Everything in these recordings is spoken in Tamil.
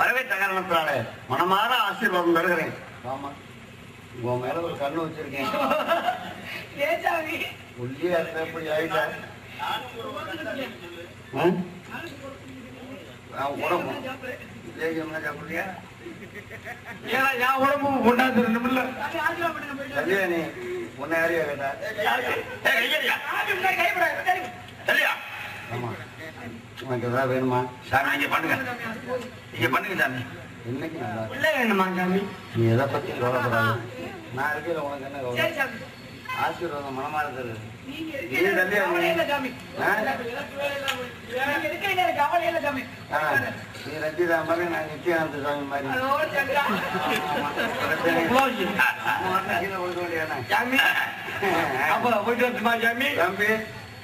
வரவேற்ற காரணத்தினால மனமாற ஆசீர்வாதம் தருகிறேன். ஆமா, உன் மேல ஒரு கண்ணு வச்சிருக்கேன். உள்ளே எப்படி ஆயிட்ட உடம்பு சாப்பிடுறியா? என் உடம்பு கொண்டாந்து கல்யாணி உன்னை யாரையா கேட்டா? ஆமா, உனக்கு எதாவது வேணுமா? சாமி நீங்க பண்ணுங்க, நீங்க பண்ணுங்க சாமி. இன்னைக்கு நல்லா வேணுமா சாமி? நீ எதை பத்தி கவலைப்படாது, நான் இருக்கல. உனக்கு என்ன கவலை? ஆசீர்வாதம் மனமா இருக்கிறது. நீ ரஞ்சிதா மாதிரி நான் நித்யானந்த சாமி மாதிரி தம்பி,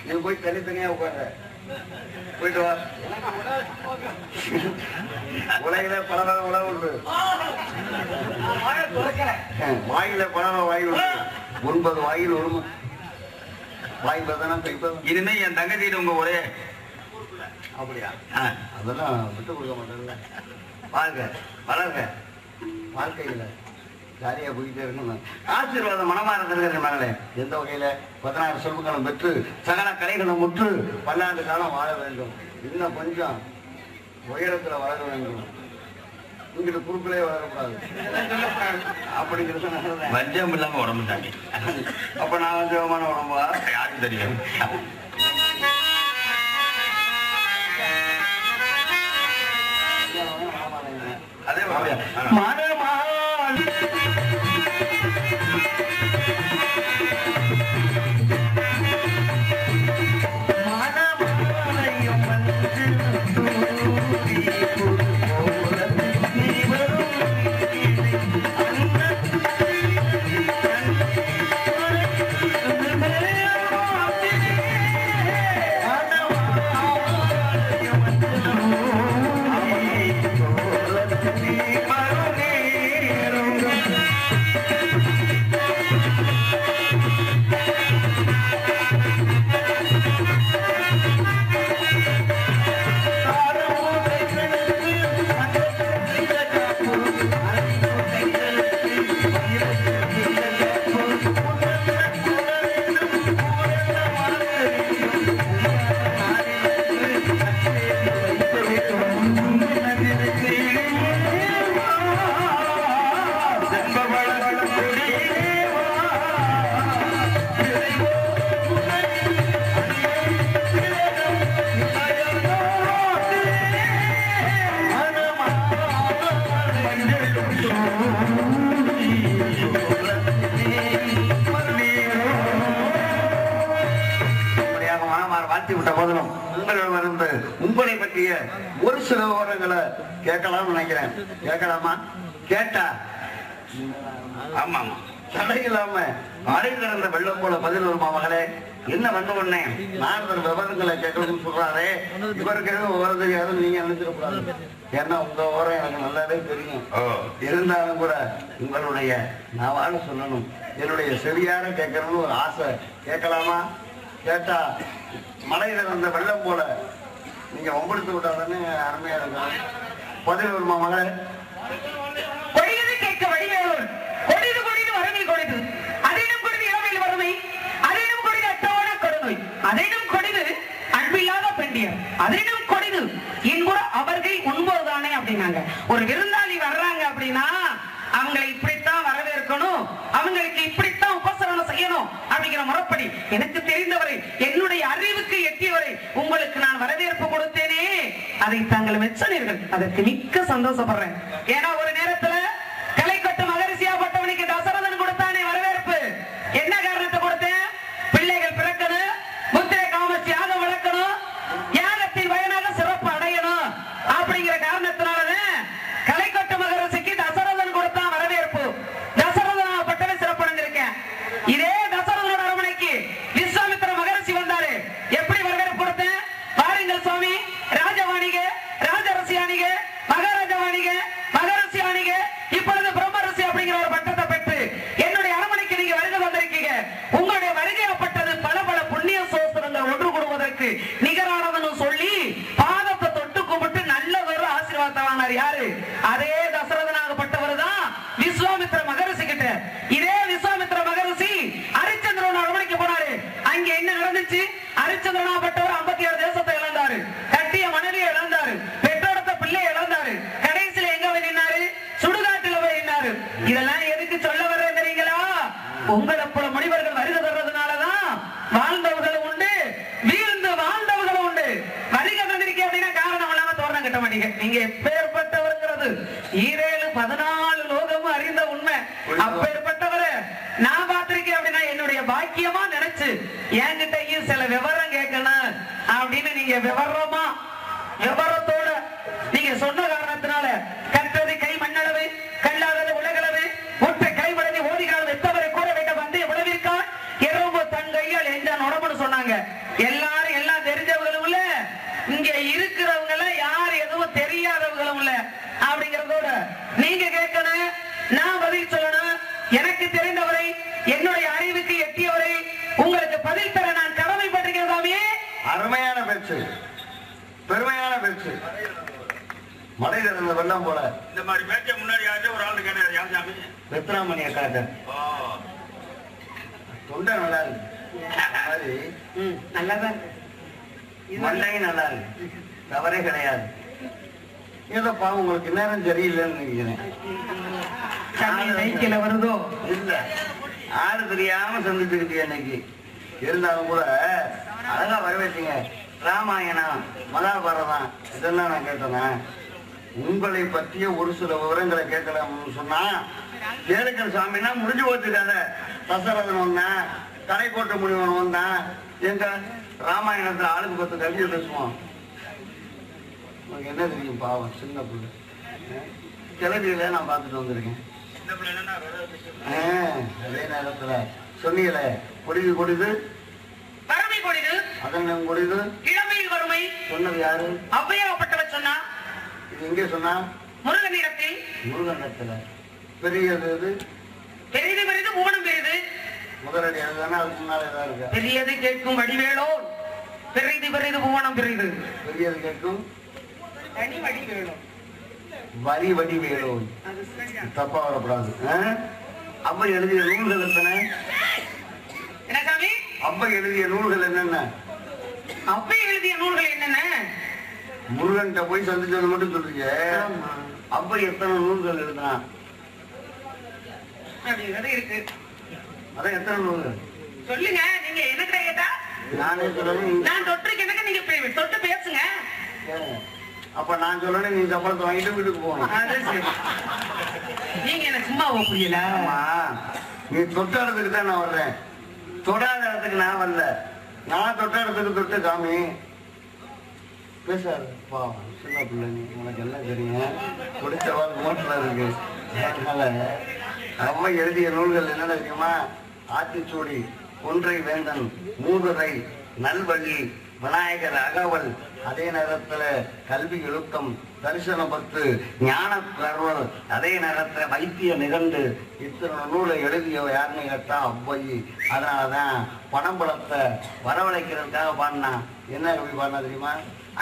நீ போய் தனித்தனியா உட்கார்ற, போயிட்டு வா. உலகில பல உணவு உண்டு, வாயில பல வாய் உண்டு. 9 வாயில் ஒரு வாய் பார்த்தா இனிமே என் தங்கச்சிட்டு உங்க ஒரே அப்படியா? அதெல்லாம் விட்டு கொடுக்க மாட்டேன்ல. வாழ்க வளர்க, வாழ்க்கையில ஜாலியா போயிட்டே இருக்கணும். ஆசீர்வாதம் மனமாற தருகிற மகளே, எந்த வகையில 16 சொல்புகளும் பெற்று சகல கலைகளும் முற்று பல்லாண்டு காலம் வாழ வேண்டும். இன்னும் கொஞ்சம் உயரத்துல வளர வேண்டும். இங்கிட்ட குறுக்களே வளரக்கூடாது அப்படிங்கிறது வஞ்சம் இல்லாம உடம்பு தாண்டி. அப்ப நான் வஞ்சமான உடம்பா? யாருக்கு தெரியும்? அதே உங்களை பற்றிய ஒரு சில விவரங்களை கேட்கலாம்னு நினைக்கிறேன். கேட்கலாமா? கேட்டா ஆமா தடை இல்லாம மழை கிடந்த வெள்ளம் போல பதில் வருமா மகளே? என்ன வந்த உடனே நான் விவரங்களை கேட்கணும்னு சொல்றாரே, இவருக்கு எதுவும் விவரம் தெரியாதுன்னு நீங்க நினைச்சிடக்கூடாது. ஏன்னா உங்க விவரம் எனக்கு நல்லாவே தெரியும். இருந்தாலும் கூட உங்களுடைய நான் சொல்லணும், என்னுடைய செவியார கேட்கணும்னு ஒரு ஆசை. கேட்கலாமா? கேட்டா மலையில வந்த வெள்ளம் போல நீங்க ஒம்படுத்து விட்டாதானே அருமையா இருக்கும். பதில் வருமா மகளே? கொடியது கேட்க வடிவேலோன் கொடிது கொடிது வறுமை கொடிது அதேனும் கொடிது இளமையில் வறுமை அதேனும் கொடிது அட்டவண கொடுமை அதேனும் கொடிது அன்பில்லாத பெண்டியர் அதேனும் கொடிது இன்புற அவர்கள் உண்பதுதானே அப்படின்னாங்க. ஒரு விருந்தாளி வர்றாங்க அப்படின்னா அவங்களை இப்படித்தான் வரவேற்கணும், அவங்களுக்கு இப்படித்தான் உபசரணம் செய்யணும் அப்படிங்கிற முறைப்படி எனக்கு தெரிந்தவரை, என்னுடைய அறிவுக்கு எட்டியவரை உங்களுக்கு நான் வரவேற்பு கொடுத்தேனே, அதை தாங்கள் மெச்சனீர்கள். அதற்கு மிக்க சந்தோஷப்படுறேன். ஏன்னா ஒரு நேரத்துல கலை கட்டு மகரிஷியாப்பட்டவனுக்கு தசரதன் கொடுத்தானே வரவேற்பு. என்ன காரணத்தை கொடுத்தேன்? பிள்ளைகள் பிறக்கணும், முத்திரை காமச்சி யாக வளர்க்கணும், யாகத்தின் பயனாக சிறப்பு அடையணும் அப்படிங்கிற காரணத்தினாலதான் கலை கட்டு மகரிஷிக்கு தசரதன் கொடுத்தான் வரவேற்பு. தசரதனாப்பட்டவன் சிறப்பு அடைஞ்சிருக்கேன். இதே தசரதனோட அரமனைக்கு விஸ்வாமித்திர மகரிஷி வந்தாரு. எப்படி வரவேற்பு கொடுத்தேன்? பாருங்கள் சுவாமி, ராஜவாணிக, ராஜரசியானிக, மகாராஜவாணிக, மகரசியானிக, இப்பொழுது பிரம்மரசி அப்படிங்கிற ஒரு பட்டத்தை பெற்று என்னுடைய அரமனைக்கு நீங்க வருகை வந்திருக்கீங்க. உங்களுடைய வருகையாப்பட்டது பல பல புண்ணிய சோஸ்திரங்கள் ஒன்று கூடுவதற்கு நிகரானதுன்னு சொல்லி பாதத்தை தொட்டு கும்பிட்டு நல்ல ஒரு ஆசீர்வாதத்தை போனார் யாரு? அதே தசரதனாகப்பட்டவர் தான் விஸ்வாமித்திர மகரிஷி கிட்ட. இதே விஸ்வாமித்திர மகரிஷி ஹரிச்சந்திரன் அரண்மனைக்கு போனாரு. அங்க என்ன நடந்துச்சு? ஹரிச்சந்திரனாகப்பட்டவர் 56 தேசத்தை இழந்தாரு, கட்டிய மனைவியை இழந்தாரு, பெற்றோடத்த பிள்ளை இழந்தாரு, கடைசியில எங்க போய் நின்னாரு? சுடுகாட்டுல போய் நின்னாரு. இதெல்லாம் எதுக்கு சொல்ல வர்றேன் தெரியுங்களா? உங்களை போல முனிவர்கள் வருகை தர்றதுனாலதான் வாழ்ந்தவர்களும் உண்டு, வீழ்ந்து வாழ்ந்தவர்களும் உண்டு. வருகை தந்திருக்கேன் அப்படின்னா காரணம் இல்லாம தோரணம் கட்ட மாட்டீங்க. நீங்க எப்பேற்பட்டவர்ங்கிறது 14 லோகமும் அறிந்த உண்மை. அப்பேற்பட்டவரை நான் பார்த்திருக்கேன் அப்படின்னா என்னுடைய பாக்கியமா நினைச்சு என்கிட்டயும் சில விவரம் கேட்கணும் அப்படின்னு நீங்க விவரத்தோட நீங்க சொன்ன காரணத்தினால கற்றது கை மண்ணளவு, கல்லாதது உலகளவு, ஒற்றை கைமடனை ஓதிகாலம் எத்தவரை கூட வைக்க வந்து உழவிற்கா எறும்பு தன் கையால் என்றான் உடம்புன்னு சொன்னாங்க. எல்லாரும் எல்லாம் தெரிஞ்சவங்களும் இல்ல, இங்க இருக்கிறவங்க எல்லாம் யார் எதுவும் தெரியாதவங்களும் இல்ல அப்படிங்கறதோட நீங்க கேட்கணும், நான் பதில் சொல்லணும். எனக்கு தெரிந்தவரை, என்னுடைய அறிவுக்கு எட்டியவரை உங்களுக்கு பதில் தர நான் கடமைப்பட்டிருக்கிறதாமே. அருமையான பேச்சு, பெருமையான பேச்சு. மலை திறந்த வெள்ளம் போல. இந்த மாதிரி பேச்சை முன்னாடி யாரும் ஒரு ஆள் கேட்டாரு, யார் சாமி? வெத்ராமணிய காட்ட தொண்டை நல்லா இருக்கு, நல்லாதான் மண்டையும் நல்லா இருக்கு, தவறே கிடையாது. ஏதோ பாவம் உங்களுக்கு நேரம் சரியில்லைன்னு நினைக்கிறேன். வருதோ இல்ல, ஆறு தெரியாம சந்திச்சுக்கிட்டு இன்னைக்கு இருந்தாலும் கூட அழகா வரவேற்றீங்க. ராமாயணம், மகாபாரதம் இதெல்லாம் நான் கேட்டேன். உங்களை பற்றிய ஒரு சில விவரங்களை கேட்கலாம்னு சொன்னா கேளுக்கிற சாமின்னா முடிஞ்சு போச்சுக்காத. தசரதன் வந்தான், கடைக்கோட்டை முனிவன் வந்தான். எங்க ராமாயணத்துல ஆளுக்கு 10 கல்வி பேசுவோம். உங்களுக்கு என்ன தெரியும்? பாவம் சின்ன பிள்ளை கிளவியில நான் பார்த்துட்டு வந்திருக்கேன். அதே நேரத்துல சொன்னீங்களே கொடிது கொடிது வறுமை கொடிது, அதன் கொடிது இளமையில் வறுமை சொன்னது யாரு? அவ்வையாகப்பட்டவர் சொன்னா. இது எங்கே சொன்னா? முருகனிடத்தில். முருகனிடத்துல. பெரியது எது? பெரிது பெரிது பூவனம் பெரிது. முதலடி அதுதானே, அதுக்கு முன்னால ஏதாவது இருக்கா? பெரியது கேட்கும் வடிவேலோ, பெரிது பெரிது பூவனம் பெரிது. பெரியது கேட்கும் தனி வடிவேலோ, வரி வடி வேலோ. தப்பா வரக்கூடாது. அப்ப எழுதிய நூல்கள் எத்தனை? என்ன சாமி? அப்ப எழுதிய நூல்கள் என்னென்ன? அப்ப எழுதிய நூல்கள் என்னென்ன? முருகன்கிட்ட போய் சந்திச்சது மட்டும் சொல்றீங்க. அப்ப எத்தனை நூல்கள் எழுதுனா? இருக்கு. அதான் எத்தனை நூல்கள் சொல்லுங்க. நீங்க என்ன கேட்டா நானே சொல்லணும். நான் தொற்றுக்கு எனக்கு நீங்க தொட்டு பேசுங்க. அப்ப நான் சொல்லணும், நீ சம்பளத்தை வாங்கிட்டு வீட்டுக்கு போகணும். நீங்க என்ன சும்மா புரியல? ஆமா, நீ தொட்ட இடத்துக்கு தான் நான் வர்றேன், தொடாத இடத்துக்கு நான் வரல. நான் தொட்ட இடத்துக்கு தொட்டு காமி பேசாது. பாவம் சின்ன பிள்ளைங்க, உனக்கு எல்லாம் தெரியும். பிடிச்ச வாழ்க்கை மோட்டில் இருக்கு. அதனால அம்மா எழுதிய நூல்கள் என்ன தெரியுமா? ஆத்திச்சூடி, ஒன்றை வேந்தன், மூதுரை, நல்வழி, விநாயகர் அகவல், அதே நேரத்துல கல்வி எழுத்தம், தரிசன 10, ஞான கர்வல், அதே நேரத்துல வைத்திய நிகண்டு. இத்தனை நூலை எழுதிய யாருன்னு கேட்டா அவ்வை. அதனாலதான் பணம்பலத்தை வரவழைக்கிறதுக்காக பாடினா. என்ன கவி பாடினா தெரியுமா?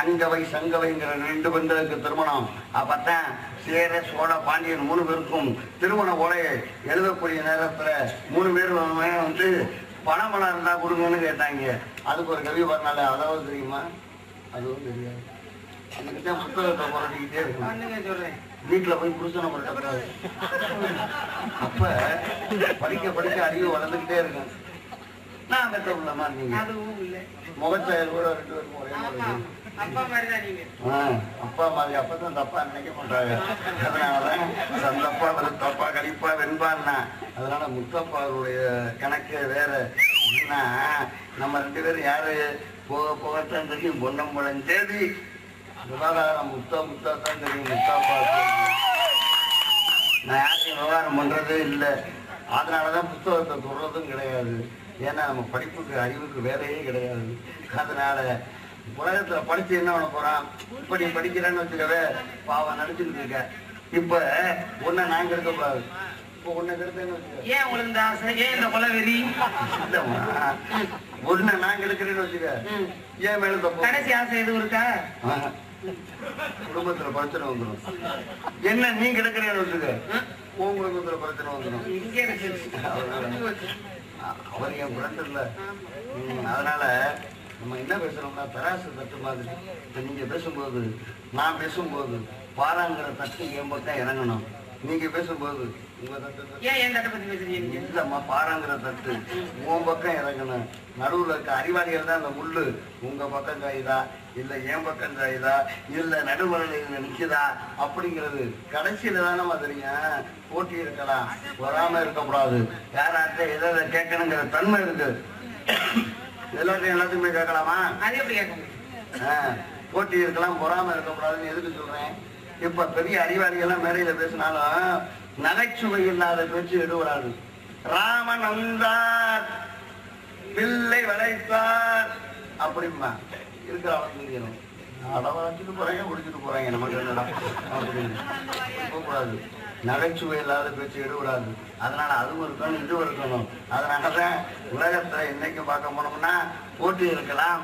அங்கவை சங்கவைங்கிற 2 பெண்களுக்கு திருமணம். அப்பத்தான் சேர சோழ பாண்டியன் 3 பேருக்கும் திருமண ஓலையை எழுதக்கூடிய நேரத்துல 3 பேருமே வந்து பணம்பலம் இருந்தா கொடுங்கன்னு கேட்டாங்க. அதுக்கு ஒரு கவி பாடினால. அதாவது தெரியுமா? அதுவும் தெரியாது. அதுக்கிட்ட புத்தகத்தை புரட்டிக்கிட்டே இருக்கும். வீட்டுல போய் புருஷனை புரட்டக்கூடாது. அப்ப படிக்க படிக்க அறிவு வளர்ந்துகிட்டே இருக்கும். நான் கட்ட உள்ள மாதிரி நீங்க முகச்செயல் கூட 2 பேருக்கும் ஒரே மாதிரி. அப்பா மாதிரி. அப்பதான் தப்பா நினைக்க மாட்டாங்க. அதனாலதான் சந்தப்பா தப்பா கடிப்பா வெண்பான்னா. அதனால முத்தப்பாவுடைய கணக்கே வேற. என்ன நம்ம 2 பேரும் யாரு போக போகத்தான் தெரியும். பொன்னம்பழம் தேதி விவகாரம் முத்தான் தெரியும். முத்தப்பா நான் யாரையும் விவகாரம் பண்றதே இல்லை. அதனாலதான் புத்தகத்தை சொல்றதும் கிடையாது. ஏன்னா நம்ம படிப்புக்கு அறிவுக்கு வேலையே கிடையாது. அதனால உலகத்துல படிச்சு என்ன பண்ண போறான்? இப்ப நீ படிக்கிறேன்னு வச்சுக்கவே பாவம் நடிச்சுக்கிட்டு இருக்க. இப்ப உன்னை நாங்க இருக்கக்கூடாது. இப்ப உன்னை கெடுத்தேன்னு வச்சுக்க. ஏன் உங்களுக்கு இந்த ஆசை? ஏன் இந்த கொலவெறி? உன்னை நாங்க எடுக்கிறேன்னு வச்சுக்க. ஏன் மேல தப்பு? கடைசி ஆசை எதுவும் இருக்கா? குடும்பத்துல பிரச்சனை வந்துடும். என்ன நீ கிடக்கிறேன்னு வச்சுக்க, உன் குடும்பத்துல பிரச்சனை வந்துடும். அவர் என் ஃப்ரெண்ட் இல்ல. அதனால நம்ம என்ன பேசுறோம்னா தராசு தட்டு மாதிரி. இப்ப நீங்க பேசும்போது நான் பேசும்போது பாராங்கிற தட்டு என் பக்கம் இறங்கணும். நீங்க பேசும்போது உங்க தட்டு இல்லம்மா, பாராங்கிற தட்டு உன் பக்கம் இறங்கணும். நடுவுல இருக்க அறிவாளிகள் தான் அந்த முள்ளு உங்க பக்கம் காயுதா இல்ல என் பக்கம் காயுதா இல்ல நடுவரையில நிக்குதா அப்படிங்கிறது கடைசியில தானே தெரியும். போட்டி இருக்கலாம், வராம இருக்கக்கூடாது. யாராட்ட எதை கேட்கணுங்கிற தன்மை இருக்கு. எல்லாத்தையுமே கேட்கலாமா? அது எப்படி கேட்க? போட்டி இருக்கலாம், பொறாம இருக்கக்கூடாதுன்னு எதுக்கு சொல்றேன்? இப்ப பெரிய அறிவாளிகள்லாம் மேடையில பேசினாலும் நகைச்சுவை இல்லாத பேச்சு எடுபடாது. ராமன் வந்தார், பிள்ளை வளைத்தார் அப்படிமா இருக்கிற அவன் அடவாச்சுட்டு போறாங்க, முடிச்சுட்டு போறாங்க, நமக்கு என்னடா அப்படின்னு கூடாது. நகைச்சுவை இல்லாத பேச்சு எடுபடாது. அதனால அதுவும் இருக்கணும், இதுவும் இருக்கணும். அதனாலதான் உலகத்துல என்னைக்கு பார்க்க போனோம்னா போட்டி இருக்கலாம்.